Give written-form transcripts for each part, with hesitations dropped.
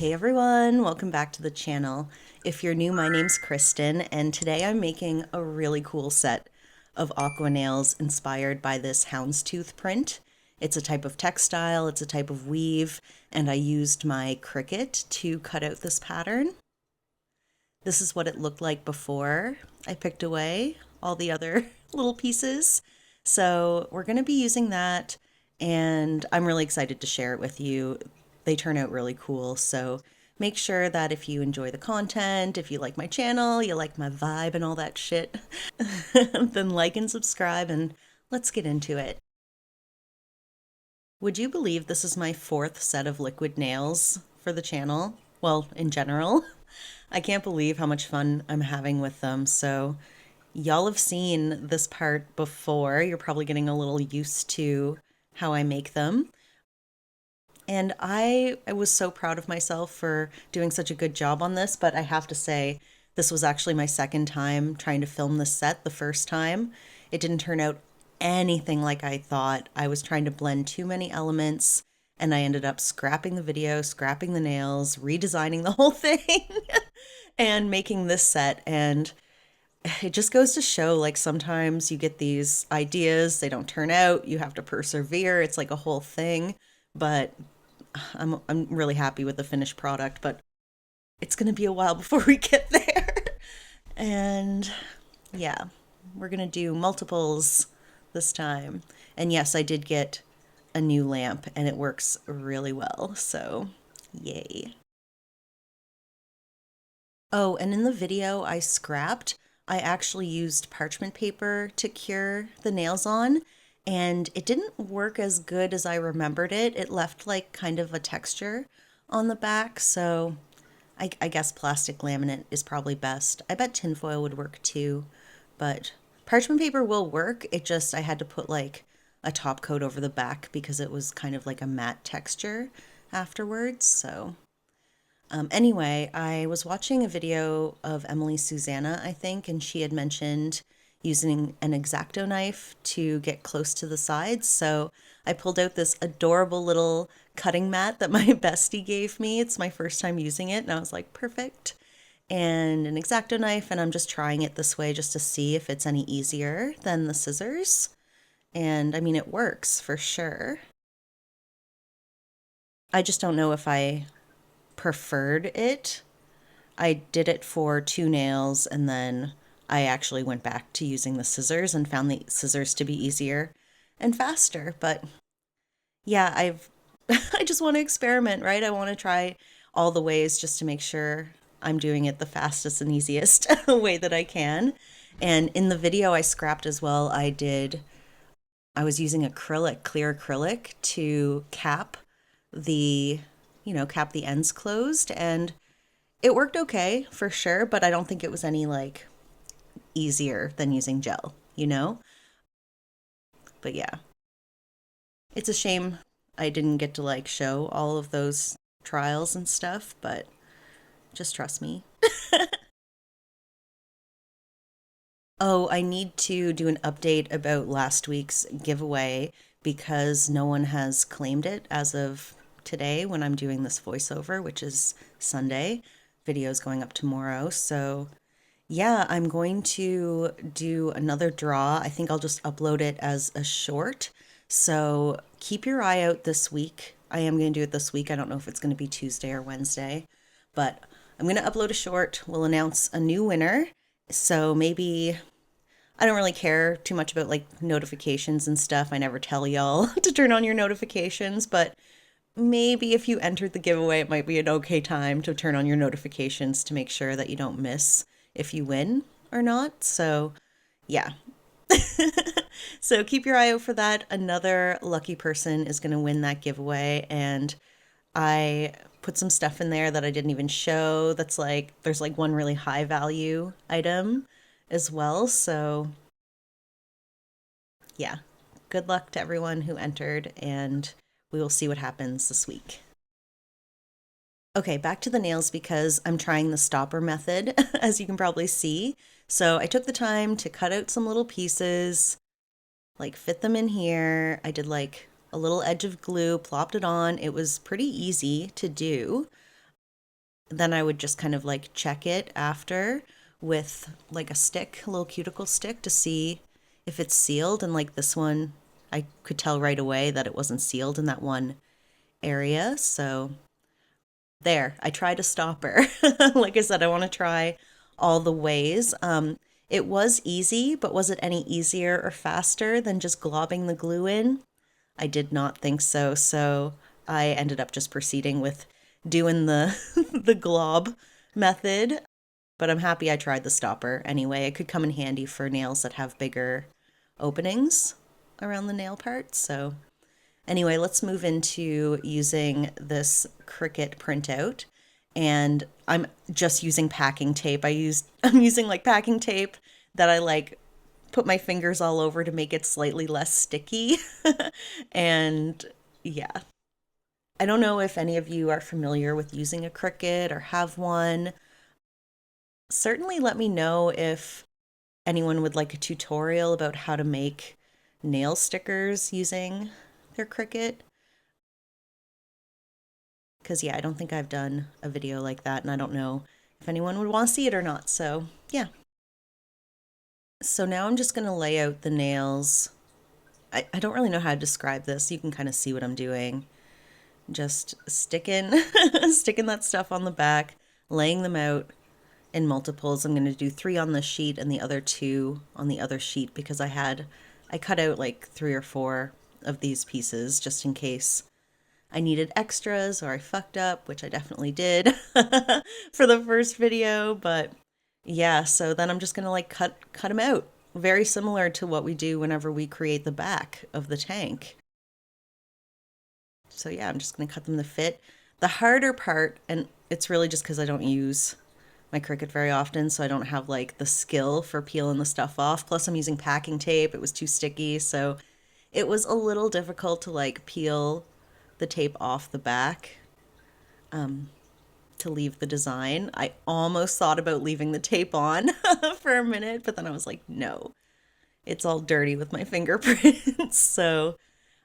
Hey everyone, welcome back to the channel. If you're new, my name's Kristen, and today I'm making a really cool set of aqua nails inspired by this houndstooth print. It's a type of textile, it's a type of weave, and I used my Cricut to cut out this pattern. This is what it looked like before I picked away all the other little pieces. So we're going to be using that, and I'm really excited to share it with you. They turn out really cool, so make sure that if you enjoy the content, if you like my channel, you like my vibe and all that shit, then like and subscribe, and let's get into it. Would you believe this is my fourth set of liquid nails for the channel? Well, in general. I can't believe how much fun I'm having with them. So y'all have seen this part before. You're probably getting a little used to how I make them. And I was so proud of myself for doing such a good job on this, but I have to say, this was actually my second time trying to film this set. The first time, it didn't turn out anything like I thought. I was trying to blend too many elements, and I ended up scrapping the video, scrapping the nails, redesigning the whole thing, and making this set. And it just goes to show, like, sometimes you get these ideas, they don't turn out, you have to persevere. It's like a whole thing. But I'm really happy with the finished product, but it's going to be a while before we get there. And yeah, we're going to do multiples this time. And yes, I did get a new lamp and it works really well. So yay. Oh, and in the video I scrapped, I actually used parchment paper to cure the nails on, and it didn't work as good as I remembered it. It left like kind of a texture on the back, so I guess plastic laminate is probably best. I bet tinfoil would work too, but parchment paper will work. It just, I had to put like a top coat over the back because it was kind of like a matte texture afterwards, so. Anyway, I was watching a video of Emily Susanna, I think, and she had mentioned using an X-Acto knife to get close to the sides. So I pulled out this adorable little cutting mat that my bestie gave me. It's my first time using it, and I was like, perfect. And an X-Acto knife, and I'm just trying it this way just to see if it's any easier than the scissors. And I mean, it works for sure. I just don't know if I preferred it. I did it for two nails and then I actually went back to using the scissors and found the scissors to be easier and faster. But yeah, I just want to experiment, right? I want to try all the ways just to make sure I'm doing it the fastest and easiest way that I can. And in the video I scrapped as well, I was using acrylic, clear acrylic to cap the, cap the ends closed, and it worked okay for sure, but I don't think it was any like easier than using gel, you know? But yeah, it's a shame I didn't get to like show all of those trials and stuff, but just trust me. Oh, I need to do an update about last week's giveaway because no one has claimed it as of today when I'm doing this voiceover, which is Sunday. Video's going up tomorrow. So, yeah, I'm going to do another draw. I think I'll just upload it as a short. So, keep your eye out this week. I am going to do it this week. I don't know if it's going to be Tuesday or Wednesday, but I'm going to upload a short. We'll announce a new winner. So, maybe I don't really care too much about like notifications and stuff. I never tell y'all to turn on your notifications, but maybe if you entered the giveaway, it might be an okay time to turn on your notifications to make sure that you don't miss if you win or not. So, yeah. So keep your eye out for that. Another lucky person is going to win that giveaway, and I put some stuff in there that I didn't even show. That's like, there's like one really high value item as well. So, yeah, good luck to everyone who entered, and we will see what happens this week. Okay, back to the nails because I'm trying the stopper method, as you can probably see. So I took the time to cut out some little pieces, like fit them in here. I did like a little edge of glue, plopped it on. It was pretty easy to do. Then I would just kind of like check it after with like a stick, a little cuticle stick to see if it's sealed. And like this one, I could tell right away that it wasn't sealed in that one area. So there, I tried a stopper. Like I said, I want to try all the ways. It was easy, but was it any easier or faster than just globbing the glue in? I did not think so. So I ended up just proceeding with doing the the glob method. But I'm happy I tried the stopper anyway. It could come in handy for nails that have bigger openings around the nail part. So anyway, let's move into using this Cricut printout. And I'm just using packing tape. I'm using like packing tape that I like put my fingers all over to make it slightly less sticky. And yeah, I don't know if any of you are familiar with using a Cricut or have one. Certainly let me know if anyone would like a tutorial about how to make nail stickers using their Cricut. Because, yeah, I don't think I've done a video like that, and I don't know if anyone would want to see it or not. So, yeah. So now I'm just going to lay out the nails. I don't really know how to describe this. You can kind of see what I'm doing. Just sticking, sticking that stuff on the back, laying them out in multiples. I'm going to do 3 on this sheet and the other 2 on the other sheet because I cut out like 3 or 4 of these pieces just in case I needed extras or I fucked up, which I definitely did for the first video. But yeah, so then I'm just gonna like cut them out. Very similar to what we do whenever we create the back of the tank. So yeah, I'm just gonna cut them to fit. The harder part, and it's really just because I don't use my Cricut very often, so I don't have like the skill for peeling the stuff off. Plus I'm using packing tape. It was too sticky, so it was a little difficult to like peel the tape off the back to leave the design. I almost thought about leaving the tape on for a minute, but then I was like, no, it's all dirty with my fingerprints. So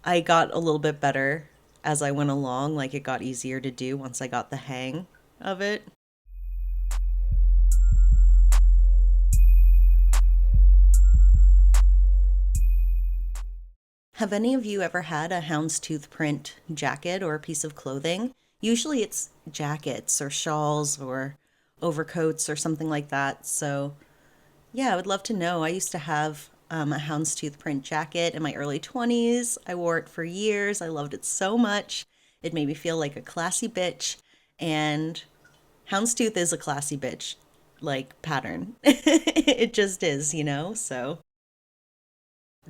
I got a little bit better as I went along. Like it got easier to do once I got the hang of it. Have any of you ever had a houndstooth print jacket or a piece of clothing? Usually it's jackets or shawls or overcoats or something like that. So, yeah, I would love to know. I used to have a houndstooth print jacket in my early 20s. I wore it for years. I loved it so much. It made me feel like a classy bitch. And houndstooth is a classy bitch like pattern. It just is, you know? So.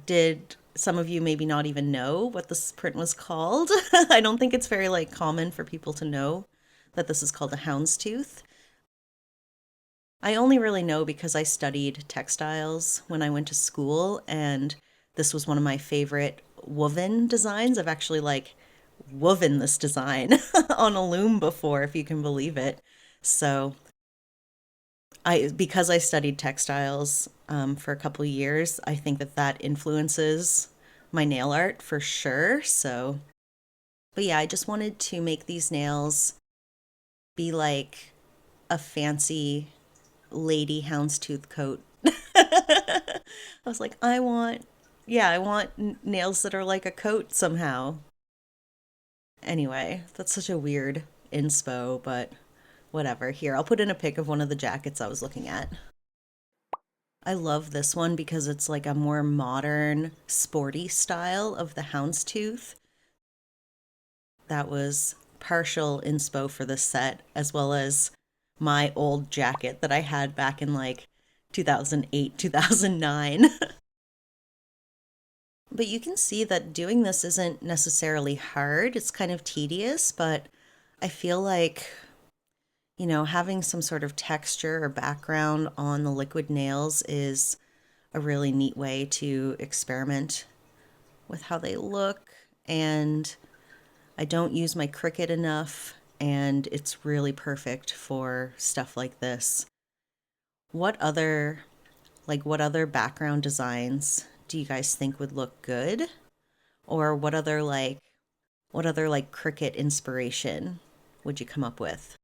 Did some of you maybe not even know what this print was called? I don't think it's very like common for people to know that this is called a houndstooth. I only really know because I studied textiles when I went to school, and this was one of my favorite woven designs. I've actually like woven this design on a loom before, if you can believe it. So because I studied textiles for a couple of years, I think that influences my nail art for sure. So, but yeah, I just wanted to make these nails be like a fancy lady houndstooth coat. I was like, I want nails that are like a coat somehow. Anyway, that's such a weird inspo, but whatever. Here, I'll put in a pic of one of the jackets I was looking at. I love this one because it's like a more modern, sporty style of the houndstooth. That was partial inspo for this set, as well as my old jacket that I had back in like 2008, 2009. But you can see that doing this isn't necessarily hard. It's kind of tedious, but I feel like, you know, having some sort of texture or background on the liquid nails is a really neat way to experiment with how they look. And I don't use my Cricut enough, and it's really perfect for stuff like this. What other background designs do you guys think would look good? Or what other like Cricut inspiration would you come up with?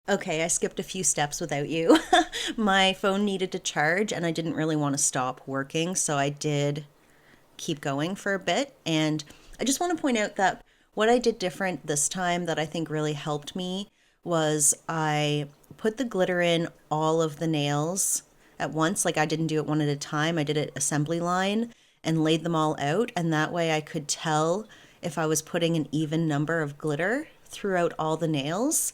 Okay, I skipped a few steps without you. My phone needed to charge and I didn't really want to stop working, so I did keep going for a bit. And I just want to point out that what I did different this time that I think really helped me was I put the glitter in all of the nails at once. Like I didn't do it one at a time, I did it assembly line and laid them all out. And that way I could tell if I was putting an even number of glitter throughout all the nails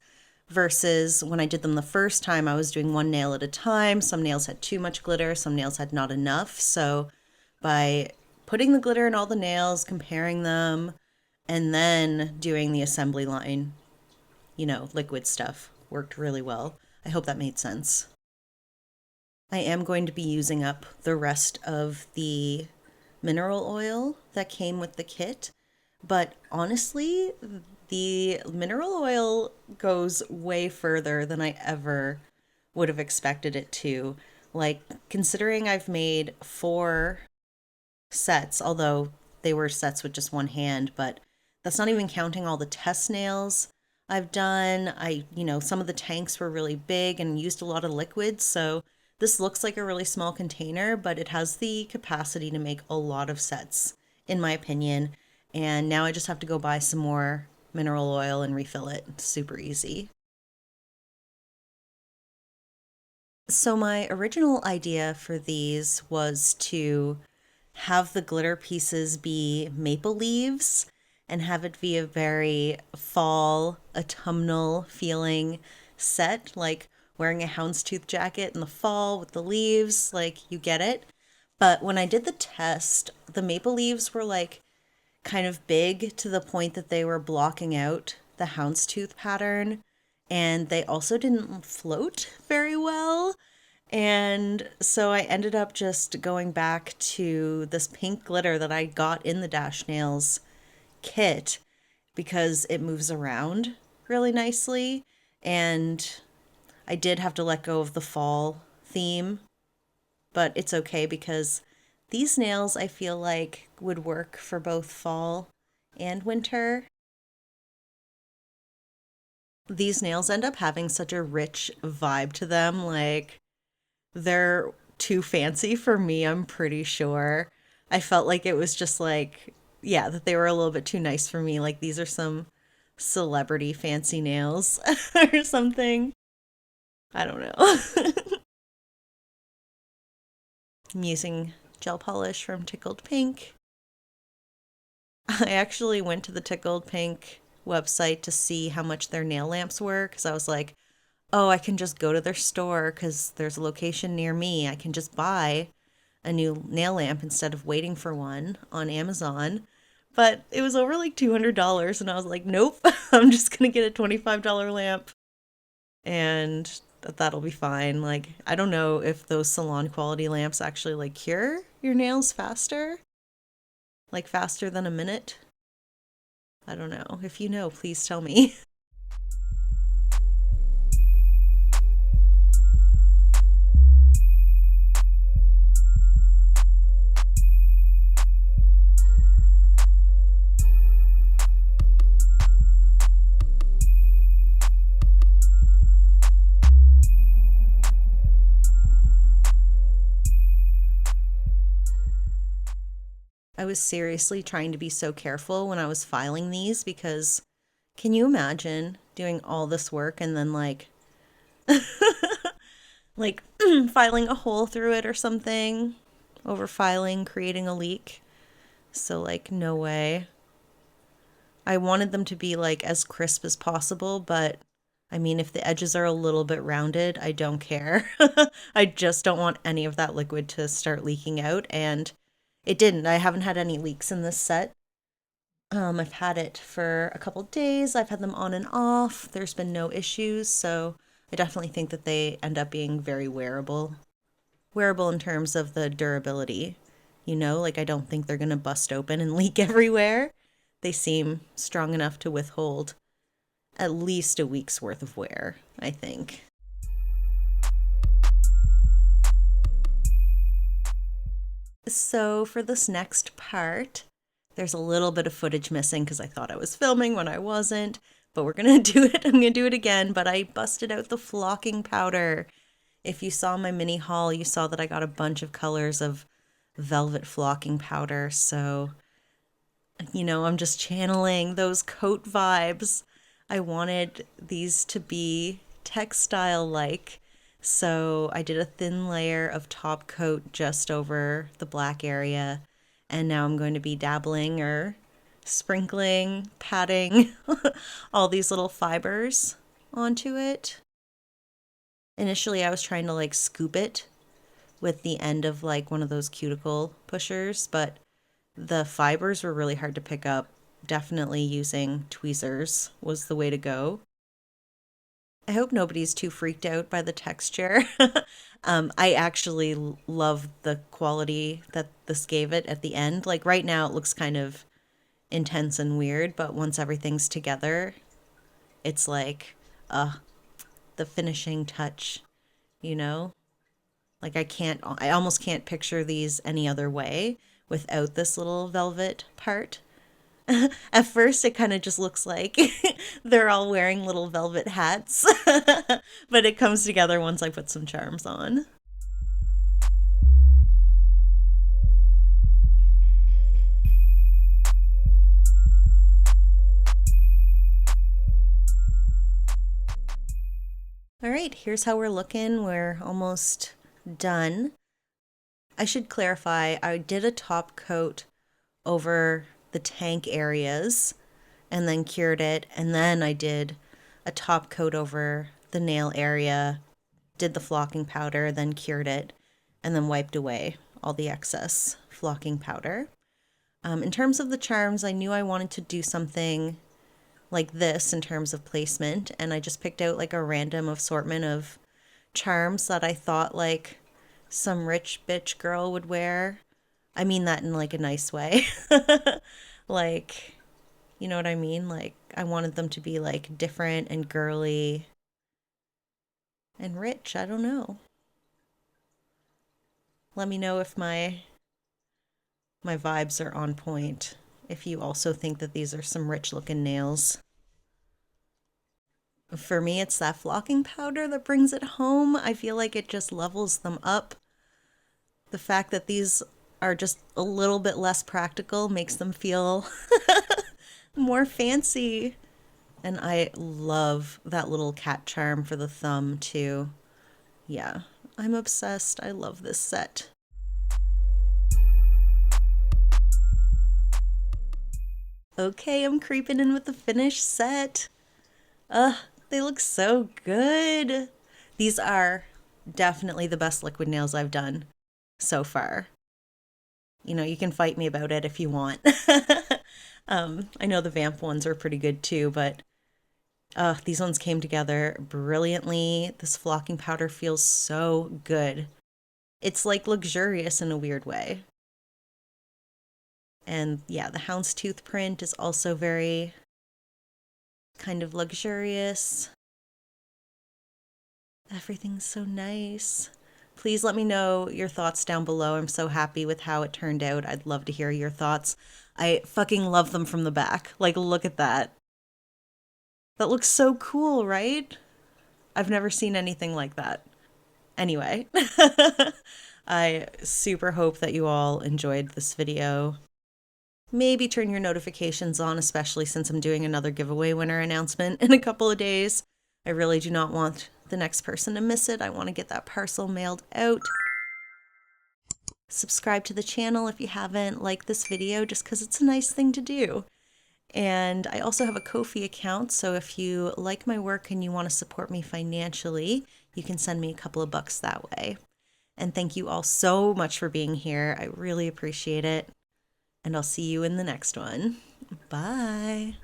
versus when I did them the first time, I was doing one nail at a time. Some nails had too much glitter, some nails had not enough. So by putting the glitter in all the nails, comparing them, and then doing the assembly line, liquid stuff worked really well. I hope that made sense. I am going to be using up the rest of the mineral oil that came with the kit, but honestly, the mineral oil goes way further than I ever would have expected it to. Like, considering I've made 4 sets, although they were sets with just one hand, but that's not even counting all the test nails I've done. Some of the tanks were really big and used a lot of liquids, so this looks like a really small container, but it has the capacity to make a lot of sets, in my opinion. And now I just have to go buy some more mineral oil and refill it. It's super easy. So, my original idea for these was to have the glitter pieces be maple leaves and have it be a very fall autumnal feeling set, like wearing a houndstooth jacket in the fall with the leaves, like you get it. But when I did the test, the maple leaves were like kind of big to the point that they were blocking out the houndstooth pattern, and they also didn't float very well. And so I ended up just going back to this pink glitter that I got in the Dash Nails kit because it moves around really nicely. And I did have to let go of the fall theme, but it's okay because these nails I feel like would work for both fall and winter. These nails end up having such a rich vibe to them. Like, they're too fancy for me, I'm pretty sure. I felt like it was just like, yeah, that they were a little bit too nice for me. Like, these are some celebrity fancy nails or something. I don't know. I'm using gel polish from Tickled Pinque. I actually went to the Tickled Pinque website to see how much their nail lamps were because I was like, oh, I can just go to their store because there's a location near me. I can just buy a new nail lamp instead of waiting for one on Amazon. But it was over like $200, and I was like, nope, I'm just going to get a $25 lamp and that'll be fine. Like, I don't know if those salon quality lamps actually like cure your nails faster, like faster than a minute. I don't know. If you know, please tell me. I was seriously trying to be so careful when I was filing these because can you imagine doing all this work and then like filing a hole through it or something, over filing, creating a leak? So like no way. I wanted them to be like as crisp as possible, but I mean if the edges are a little bit rounded, I don't care. I just don't want any of that liquid to start leaking out, and it didn't. I haven't had any leaks in this set. I've had it for a couple days. I've had them on and off. There's been no issues, so I definitely think that they end up being very wearable. Wearable in terms of the durability. Like I don't think they're going to bust open and leak everywhere. They seem strong enough to withhold at least a week's worth of wear, I think. So for this next part, there's a little bit of footage missing because I thought I was filming when I wasn't. but we're gonna do it. I'm gonna do it again, but I busted out the flocking powder. If you saw my mini haul, you saw that I got a bunch of colors of velvet flocking powder. So, I'm just channeling those coat vibes. I wanted these to be textile like. So I did a thin layer of top coat just over the black area. And now I'm going to be dabbling or sprinkling, patting all these little fibers onto it. Initially, I was trying to like scoop it with the end of like one of those cuticle pushers, but the fibers were really hard to pick up. Definitely using tweezers was the way to go. I hope nobody's too freaked out by the texture. I actually love the quality that this gave it at the end. Like right now, it looks kind of intense and weird, but once everything's together, it's like the finishing touch, you know? Like I almost can't picture these any other way without this little velvet part. At first, it kind of just looks like they're all wearing little velvet hats, but it comes together once I put some charms on. All right, here's how we're looking. We're almost done. I should clarify, I did a top coat over the tank areas and then cured it, and then I did a top coat over the nail area, did the flocking powder, then cured it, and then wiped away all the excess flocking powder. In terms of the charms, I knew I wanted to do something like this in terms of placement, and I just picked out like a random assortment of charms that I thought like some rich bitch girl would wear. I mean that in like a nice way. Like, you know what I mean? Like, I wanted them to be like different and girly and rich. I don't know. Let me know if my vibes are on point. If you also think that these are some rich looking nails. For me, it's that flocking powder that brings it home. I feel like it just levels them up. The fact that these are just a little bit less practical makes them feel more fancy. And I love that little cat charm for the thumb too. Yeah, I'm obsessed. I love this set. Okay, I'm creeping in with the finished set. Ugh, they look so good. These are definitely the best liquid nails I've done so far. You can fight me about it if you want. I know the Vamp ones are pretty good too, but these ones came together brilliantly. This flocking powder feels so good. It's like luxurious in a weird way. And yeah, the Houndstooth print is also very kind of luxurious. Everything's so nice. Please let me know your thoughts down below. I'm so happy with how it turned out. I'd love to hear your thoughts. I fucking love them from the back. Like, look at that. That looks so cool, right? I've never seen anything like that. Anyway, I super hope that you all enjoyed this video. Maybe turn your notifications on, especially since I'm doing another giveaway winner announcement in a couple of days. I really do not want the next person to miss it. I want to get that parcel mailed out. Subscribe to the channel if you haven't. Like this video just because it's a nice thing to do. And I also have a Ko-fi account, so if you like my work and you want to support me financially, you can send me a couple of bucks that way. And thank you all so much for being here. I really appreciate it. And I'll see you in the next one. Bye.